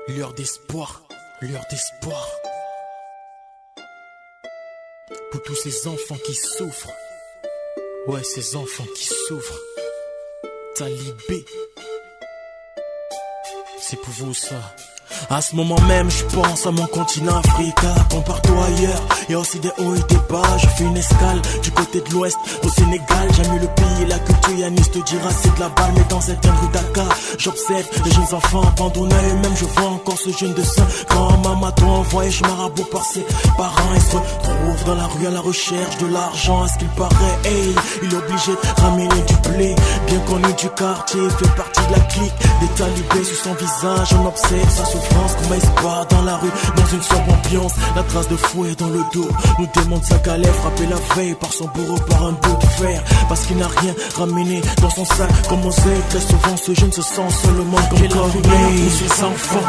Lueur d'espoir, lueur d'espoir. Pour tous ces enfants qui souffrent. Ouais, ces enfants qui souffrent. Talibé. C'est pour vous ça. À ce moment même, je pense à mon continent Africa. Comme partout ailleurs, y a aussi des hauts et des bas. Je fais une escale du côté de l'ouest, au Sénégal. J'aime mieux le pays et la culture. Yanis te dira c'est de la balle, mais dans cette rue Dakar, j'observe les jeunes enfants abandonnés. Et même je vois encore ce jeune de sein. Quand maman doit envoyer chez marabout par ses parents, il se retrouve dans la rue à la recherche de l'argent. À ce qu'il paraît, hey, il est obligé de ramener du blé. Bien connu du quartier, il fait partie de la clique. Des talibés sur son visage, on observe sa souffrance. Comment il se bat dans la rue, dans une sombre ambiance. La trace de fouet dans le dos nous démontre sa galère, frappé la veille par son bourreau par un bout de fer. Parce qu'il n'a rien ramené dans son sac. Comme on sait, très souvent ce jeune se sent seulement comme corné. Ses enfants,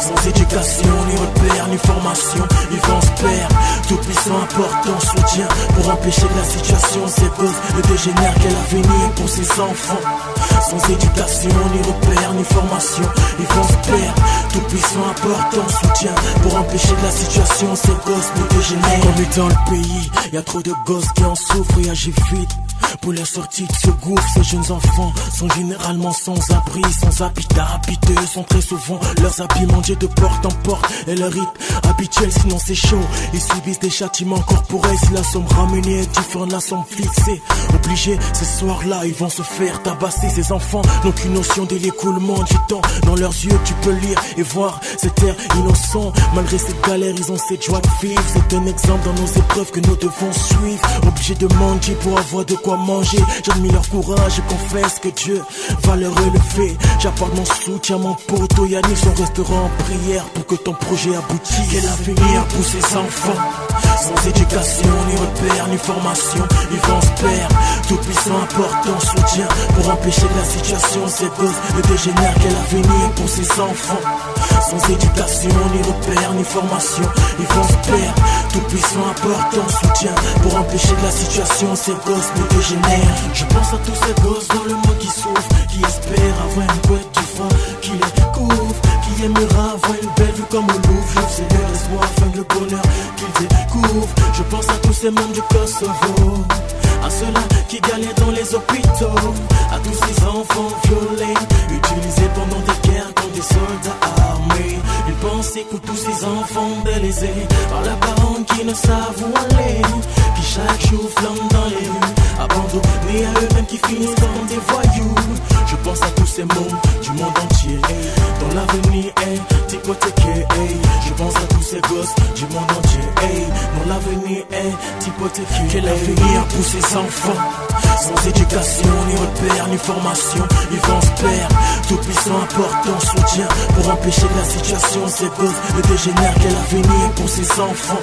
sans éducation, ni repère, ni formation, ils vont se perdre. Tout puissant apporte ton soutien pour empêcher que la situation s'épose. Le dégénère, quel avenir pour ses enfants. Sans éducation, ni repère, ni formation, ils vont se perdre. Tout puissant apporte ton soutien pour empêcher que la situation s'épose. Le dégénère. Comme dans le pays, y a trop de gosses qui en souffrent et agissent vite. Pour la sortie de ce gouffre, ces jeunes enfants sont généralement sans abri, sans habitat habiteux, sont très souvent leurs habits mangés de porte en porte. Et leur rythme habituel, sinon c'est chaud. Ils subissent des châtiments corporels. Si la somme ramenée est différente de la somme fixée, obligés, ce soir-là, ils vont se faire tabasser. Ces enfants n'ont qu'une notion de l'écoulement du temps. Dans leurs yeux, tu peux lire et voir cet air innocent. Malgré cette galère, ils ont cette joie de vivre. C'est un exemple dans nos épreuves que nous devons suivre. Obligés de manger pour avoir de quoi manger. J'admire leur courage et confesse que Dieu va leur relever. J'apporte mon soutien, mon poteau Yanis, on restera en prière pour que ton projet aboutisse. Quel avenir pour ces enfants, sans éducation, ni repère, ni formation, ils vont se perdre. Tout puissant apporte ton soutien pour empêcher que la situation s'épose. Le dégénère, quel avenir pour ces enfants, sans éducation, ni repère, ni formation, ils vont se perdre. Tout puissant apporte ton soutien pour empêcher que la situation s'épose. Le dégénère. Je pense à tous ces gosses dans le monde qui souffrent, qui espèrent avoir une boîte du fond qui les couvre, qui aimera avoir une belle vue comme au Louvre. C'est leur espoir afin que le bonheur qu'ils découvrent. Je pense à tous ces membres du Kosovo, à ceux-là qui galèrent dans les hôpitaux, à tous ces enfants violés, utilisés pendant des guerres comme des soldats armés. Ils pensent que tous ces enfants délaissés par leurs parents qui ne savent où aller, qui chaque jour flambent dans les rues, abandonnés à eux-mêmes qui finissent comme des voyous. Je pense à tous ces mômes du monde entier, dont l'avenir est hypothéqué. Je pense à tous ces gosses du monde entier, dont l'avenir est hypothéqué. Quel avenir pour ces enfants, sans éducation, ni repère, ni formation, ils vont se perdre. Tout puissant apporte ton soutien pour empêcher que la situation s'épose. Le dégénère, quel avenir pour ces enfants,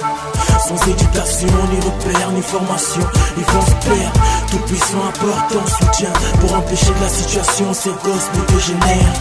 sans éducation, ni repère, ni formation, ils vont se perdre. Tout puissant apporte ton soutien pour empêcher que la situation s'épose. Le dégénère.